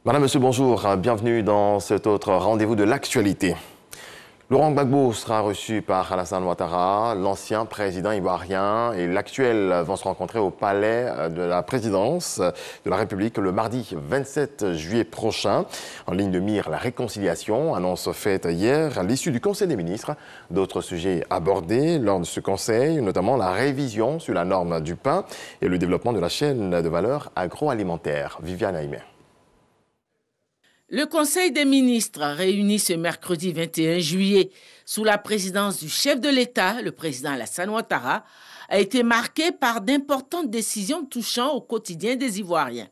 Madame, Monsieur, bonjour. Bienvenue dans cet autre rendez-vous de l'actualité. Laurent Gbagbo sera reçu par Alassane Ouattara. L'ancien président ivoirien et l'actuel vont se rencontrer au palais de la présidence de la République le mardi 27 juillet prochain. En ligne de mire, la réconciliation, annonce faite hier à l'issue du Conseil des ministres. D'autres sujets abordés lors de ce conseil, notamment la révision sur la norme du pain et le développement de la chaîne de valeur agroalimentaire. Viviane Aïmé. Le Conseil des ministres, réuni ce mercredi 21 juillet sous la présidence du chef de l'État, le président Alassane Ouattara, a été marqué par d'importantes décisions touchant au quotidien des Ivoiriens.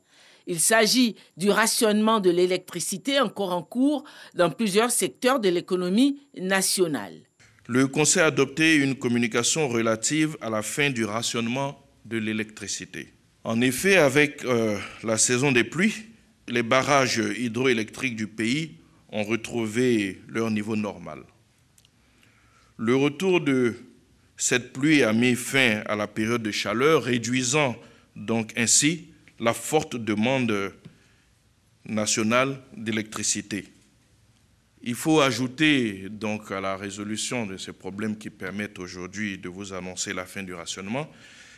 Il s'agit du rationnement de l'électricité encore en cours dans plusieurs secteurs de l'économie nationale. Le Conseil a adopté une communication relative à la fin du rationnement de l'électricité. En effet, avec la saison des pluies, les barrages hydroélectriques du pays ont retrouvé leur niveau normal. Le retour de cette pluie a mis fin à la période de chaleur, réduisant donc ainsi la forte demande nationale d'électricité. Il faut ajouter donc à la résolution de ces problèmes qui permettent aujourd'hui de vous annoncer la fin du rationnement,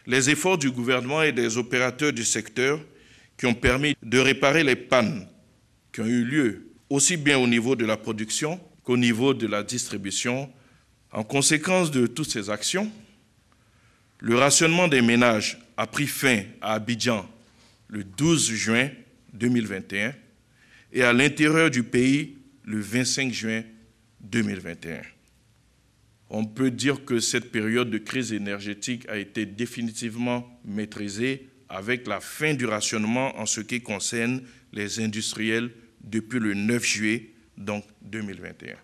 les efforts du gouvernement et des opérateurs du secteur qui ont permis de réparer les pannes qui ont eu lieu aussi bien au niveau de la production qu'au niveau de la distribution. En conséquence de toutes ces actions, le rationnement des ménages a pris fin à Abidjan le 12 juin 2021 et à l'intérieur du pays le 25 juin 2021. On peut dire que cette période de crise énergétique a été définitivement maîtrisée avec la fin du rationnement en ce qui concerne les industriels depuis le 9 juillet, donc 2021.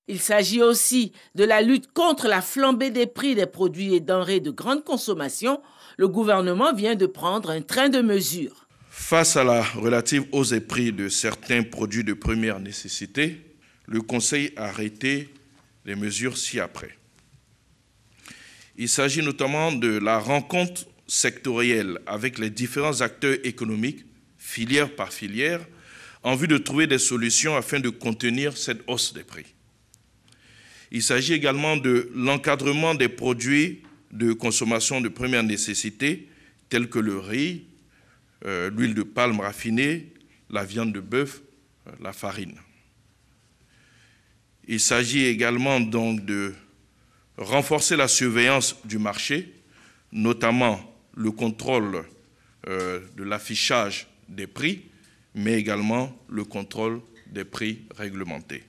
Il s'agit aussi de la lutte contre la flambée des prix des produits et denrées de grande consommation. Le gouvernement vient de prendre un train de mesures. Face à la relative hausse des prix de certains produits de première nécessité, le Conseil a arrêté les mesures ci-après. Il s'agit notamment de la rencontre sectorielle avec les différents acteurs économiques, filière par filière, en vue de trouver des solutions afin de contenir cette hausse des prix. Il s'agit également de l'encadrement des produits de consommation de première nécessité, tels que le riz, l'huile de palme raffinée, la viande de bœuf, la farine. Il s'agit également donc de renforcer la surveillance du marché, notamment le contrôle de l'affichage des prix, mais également le contrôle des prix réglementés.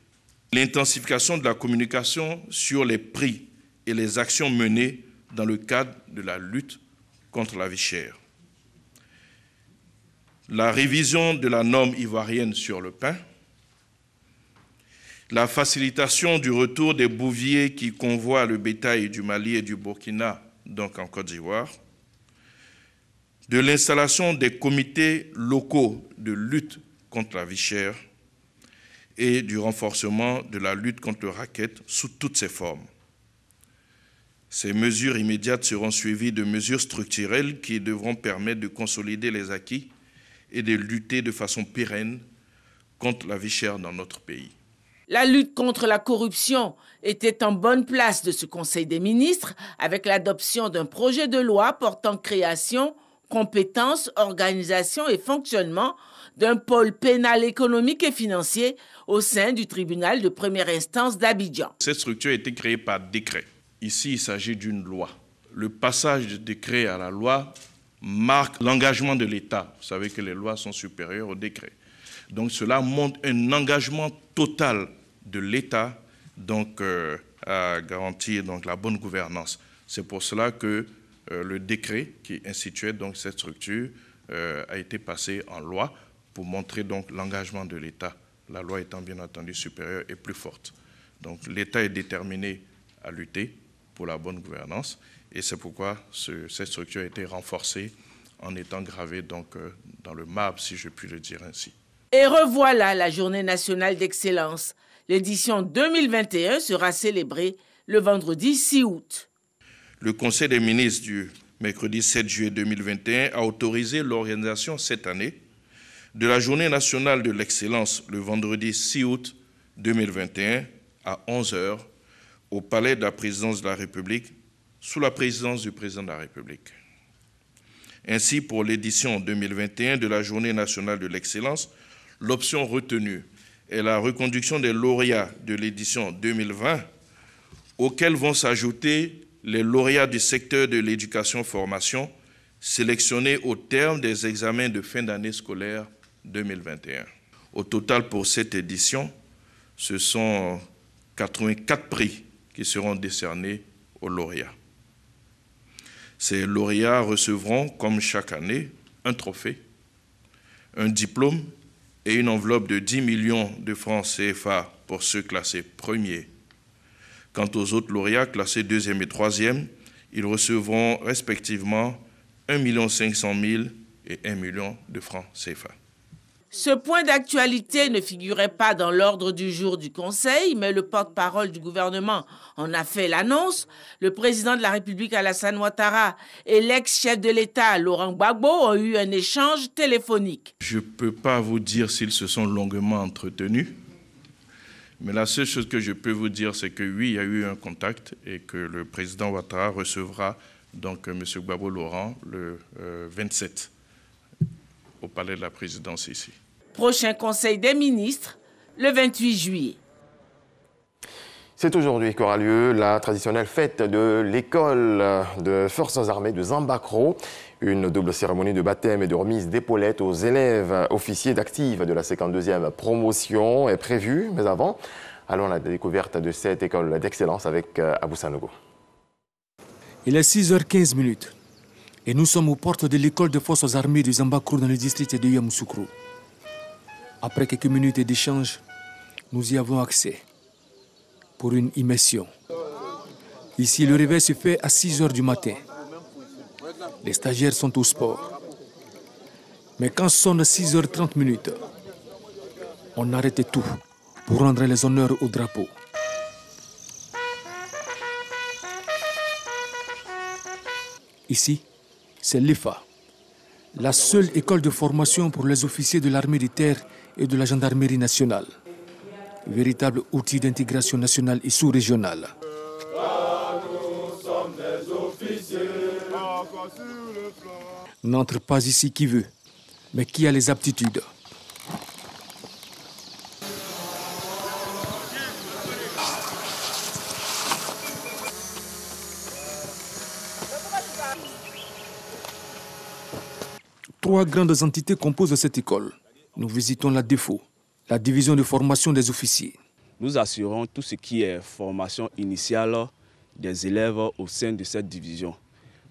L'intensification de la communication sur les prix et les actions menées dans le cadre de la lutte contre la vie chère. La révision de la norme ivoirienne sur le pain. La facilitation du retour des bouviers qui convoient le bétail du Mali et du Burkina, donc en Côte d'Ivoire, de l'installation des comités locaux de lutte contre la vie chère et du renforcement de la lutte contre le racket sous toutes ses formes. Ces mesures immédiates seront suivies de mesures structurelles qui devront permettre de consolider les acquis et de lutter de façon pérenne contre la vie chère dans notre pays. La lutte contre la corruption était en bonne place de ce Conseil des ministres avec l'adoption d'un projet de loi portant création, compétences, organisation et fonctionnement d'un pôle pénal économique et financier au sein du tribunal de première instance d'Abidjan. Cette structure a été créée par décret. Ici, il s'agit d'une loi. Le passage du décret à la loi marque l'engagement de l'État. Vous savez que les lois sont supérieures au décret. Donc cela montre un engagement total de l'État à garantir donc, la bonne gouvernance. C'est pour cela que le décret qui instituait donc, cette structure a été passé en loi pour montrer donc, l'engagement de l'État, la loi étant bien entendu supérieure et plus forte. Donc l'État est déterminé à lutter pour la bonne gouvernance et c'est pourquoi cette structure a été renforcée en étant gravée donc, dans le marbre, si je puis le dire ainsi. Et revoilà la Journée nationale d'excellence. L'édition 2021 sera célébrée le vendredi 6 août. Le Conseil des ministres du mercredi 7 juillet 2021 a autorisé l'organisation cette année de la Journée nationale de l'excellence le vendredi 6 août 2021 à 11 h au Palais de la Présidence de la République sous la présidence du Président de la République. Ainsi, pour l'édition 2021 de la Journée nationale de l'excellence, l'option retenue est la reconduction des lauréats de l'édition 2020, auxquels vont s'ajouter les lauréats du secteur de l'éducation-formation sélectionnés au terme des examens de fin d'année scolaire 2021. Au total, pour cette édition, ce sont 84 prix qui seront décernés aux lauréats. Ces lauréats recevront, comme chaque année, un trophée, un diplôme et une enveloppe de 10 millions de francs CFA pour ceux classés premiers. Quant aux autres lauréats classés deuxième et troisième, ils recevront respectivement 1 500 000 et 1 million de francs CFA. Ce point d'actualité ne figurait pas dans l'ordre du jour du Conseil, mais le porte-parole du gouvernement en a fait l'annonce. Le président de la République, Alassane Ouattara, et l'ex-chef de l'État, Laurent Gbagbo, ont eu un échange téléphonique. Je ne peux pas vous dire s'ils se sont longuement entretenus, mais la seule chose que je peux vous dire, c'est que oui, il y a eu un contact et que le président Ouattara recevra donc M. Gbagbo Laurent le 27 au Palais de la Présidence ici. Prochain Conseil des ministres, le 28 juillet. C'est aujourd'hui qu'aura lieu la traditionnelle fête de l'école de forces armées de Zambakro. Une double cérémonie de baptême et de remise d'épaulettes aux élèves officiers d'active de la 52e promotion est prévue. Mais avant, allons à la découverte de cette école d'excellence avec Abou Sanogo. Il est 6h15 et nous sommes aux portes de l'école de forces armées de Zambakro dans le district de Yamoussoukro. Après quelques minutes d'échange, nous y avons accès pour une immersion. Ici, le réveil se fait à 6h du matin. Les stagiaires sont au sport. Mais quand sonne 6h30, on arrête tout pour rendre les honneurs au drapeau. Ici, c'est l'EFA, la seule école de formation pour les officiers de l'armée de terre et de la gendarmerie nationale. Véritable outil d'intégration nationale et sous-régionale. N'entre pas ici qui veut, mais qui a les aptitudes. Trois grandes entités composent cette école. Nous visitons la DEFO, la division de formation des officiers. Nous assurons tout ce qui est formation initiale des élèves au sein de cette division.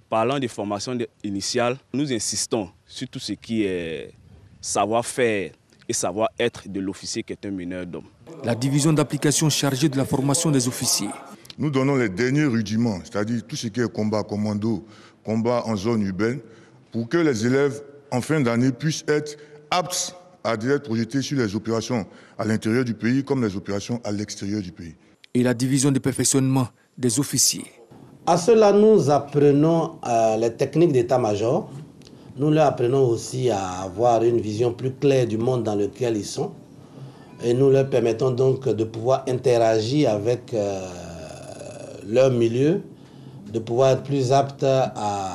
Parlant de formation initiale, nous insistons sur tout ce qui est savoir-faire et savoir-être de l'officier qui est un meneur d'hommes. La division d'application chargée de la formation des officiers. Nous donnons les derniers rudiments, c'est-à-dire tout ce qui est combat commando, combat en zone urbaine, pour que les élèves en fin d'année puissent être aptes à être projetés sur les opérations à l'intérieur du pays comme les opérations à l'extérieur du pays. Et la division de perfectionnement des officiers. À cela, nous apprenons les techniques d'état-major. Nous leur apprenons aussi à avoir une vision plus claire du monde dans lequel ils sont. Et nous leur permettons donc de pouvoir interagir avec leur milieu, de pouvoir être plus aptes à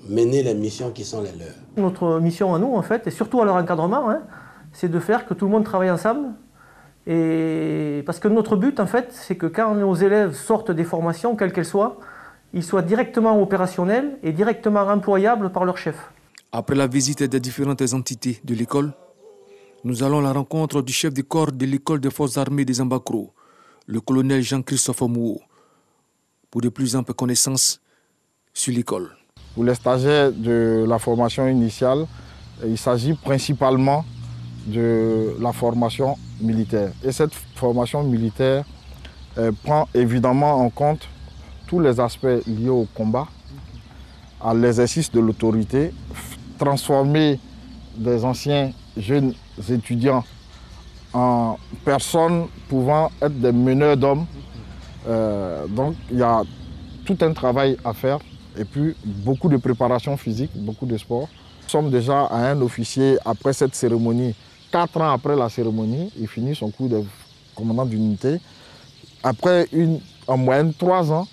mener les missions qui sont les leurs. Notre mission à nous, en fait, et surtout à leur encadrement, c'est de faire que tout le monde travaille ensemble. Et parce que notre but, en fait, c'est que quand nos élèves sortent des formations, quelles qu'elles soient, ils soient directement opérationnels et directement employables par leur chef. Après la visite des différentes entités de l'école, nous allons à la rencontre du chef de corps de l'école des forces armées de Zambakro, le colonel Jean-Christophe Mouo, pour de plus amples connaissances sur l'école. Pour les stagiaires de la formation initiale, il s'agit principalement de la formation militaire. Et cette formation militaire prend évidemment en compte tous les aspects liés au combat, à l'exercice de l'autorité, transformer des anciens jeunes étudiants en personnes pouvant être des meneurs d'hommes. Donc il y a tout un travail à faire et puis beaucoup de préparation physique, beaucoup de sport Nous sommes déjà à un officier après cette cérémonie. 4 ans après la cérémonie, il finit son cours de commandant d'unité. Après en moyenne 3 ans,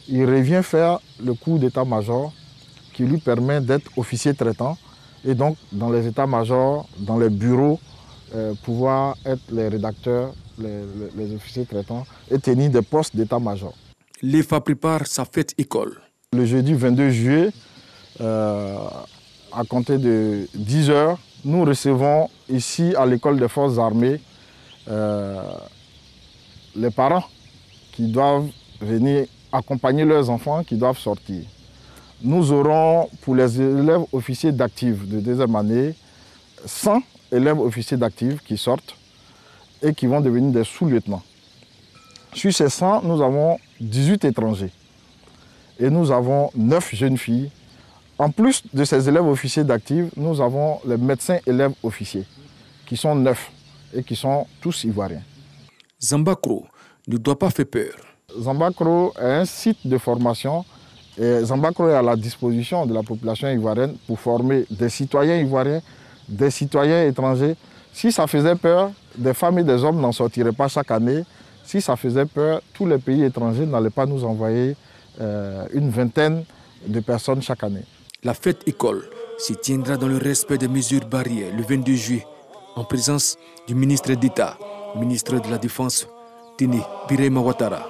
il revient faire le cours d'état-major qui lui permet d'être officier traitant et donc dans les états-majors, dans les bureaux, pouvoir être les rédacteurs, les officiers traitants et tenir des postes d'état-major. L'EFA prépare sa fête école. Le jeudi 22 juillet, à compter de 10 h, nous recevons ici à l'école des forces armées les parents qui doivent venir accompagner leurs enfants qui doivent sortir. Nous aurons pour les élèves officiers d'actifs de 2e année 100 élèves officiers d'actifs qui sortent et qui vont devenir des sous-lieutenants. Sur ces 100, nous avons 18 étrangers et nous avons 9 jeunes filles. En plus de ces élèves officiers d'actifs, nous avons les médecins élèves officiers qui sont 9 et qui sont tous ivoiriens. Zambakro ne doit pas faire peur. Zambakro est un site de formation et Zambakro est à la disposition de la population ivoirienne pour former des citoyens ivoiriens, des citoyens étrangers. Si ça faisait peur, des femmes et des hommes n'en sortiraient pas chaque année. Si ça faisait peur, tous les pays étrangers n'allaient pas nous envoyer une vingtaine de personnes chaque année. La fête école se tiendra dans le respect des mesures barrières le 22 juillet en présence du ministre d'État, ministre de la Défense, Tene Birahima Ouattara.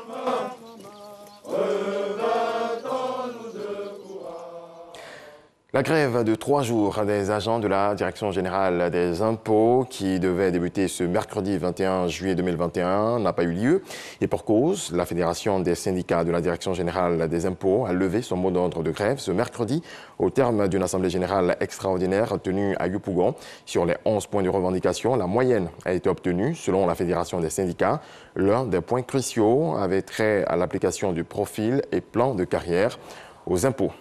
La grève de 3 jours des agents de la Direction générale des impôts qui devait débuter ce mercredi 21 juillet 2021 n'a pas eu lieu. Et pour cause, la Fédération des syndicats de la Direction générale des impôts a levé son mot d'ordre de grève ce mercredi au terme d'une assemblée générale extraordinaire tenue à Yopougon. Sur les 11 points de revendication, la moyenne a été obtenue selon la Fédération des syndicats. L'un des points cruciaux avait trait à l'application du profil et plan de carrière aux impôts.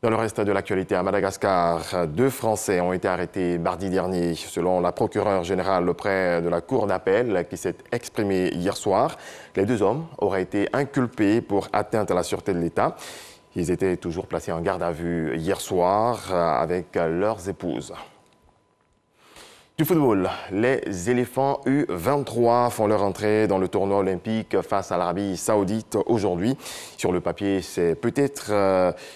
Dans le reste de l'actualité, à Madagascar, 2 Français ont été arrêtés mardi dernier, selon la procureure générale auprès de la Cour d'appel qui s'est exprimée hier soir. Les 2 hommes auraient été inculpés pour atteinte à la sûreté de l'État. Ils étaient toujours placés en garde à vue hier soir avec leurs épouses. Du football, les éléphants U23 font leur entrée dans le tournoi olympique face à l'Arabie Saoudite aujourd'hui. Sur le papier, c'est peut-être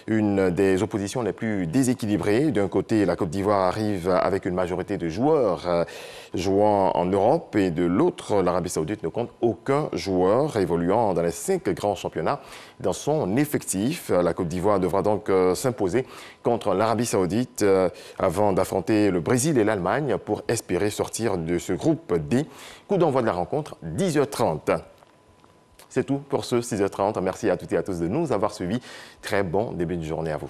une des oppositions les plus déséquilibrées. D'un côté, la Côte d'Ivoire arrive avec une majorité de joueurs jouant en Europe et de l'autre, l'Arabie Saoudite ne compte aucun joueur évoluant dans les 5 grands championnats dans son effectif. La Côte d'Ivoire devra donc s'imposer contre l'Arabie Saoudite avant d'affronter le Brésil et l'Allemagne pour espérer sortir de ce groupe D. Coup d'envoi de la rencontre, 10h30. C'est tout pour ce 6h30. Merci à toutes et à tous de nous avoir suivis. Très bon début de journée à vous.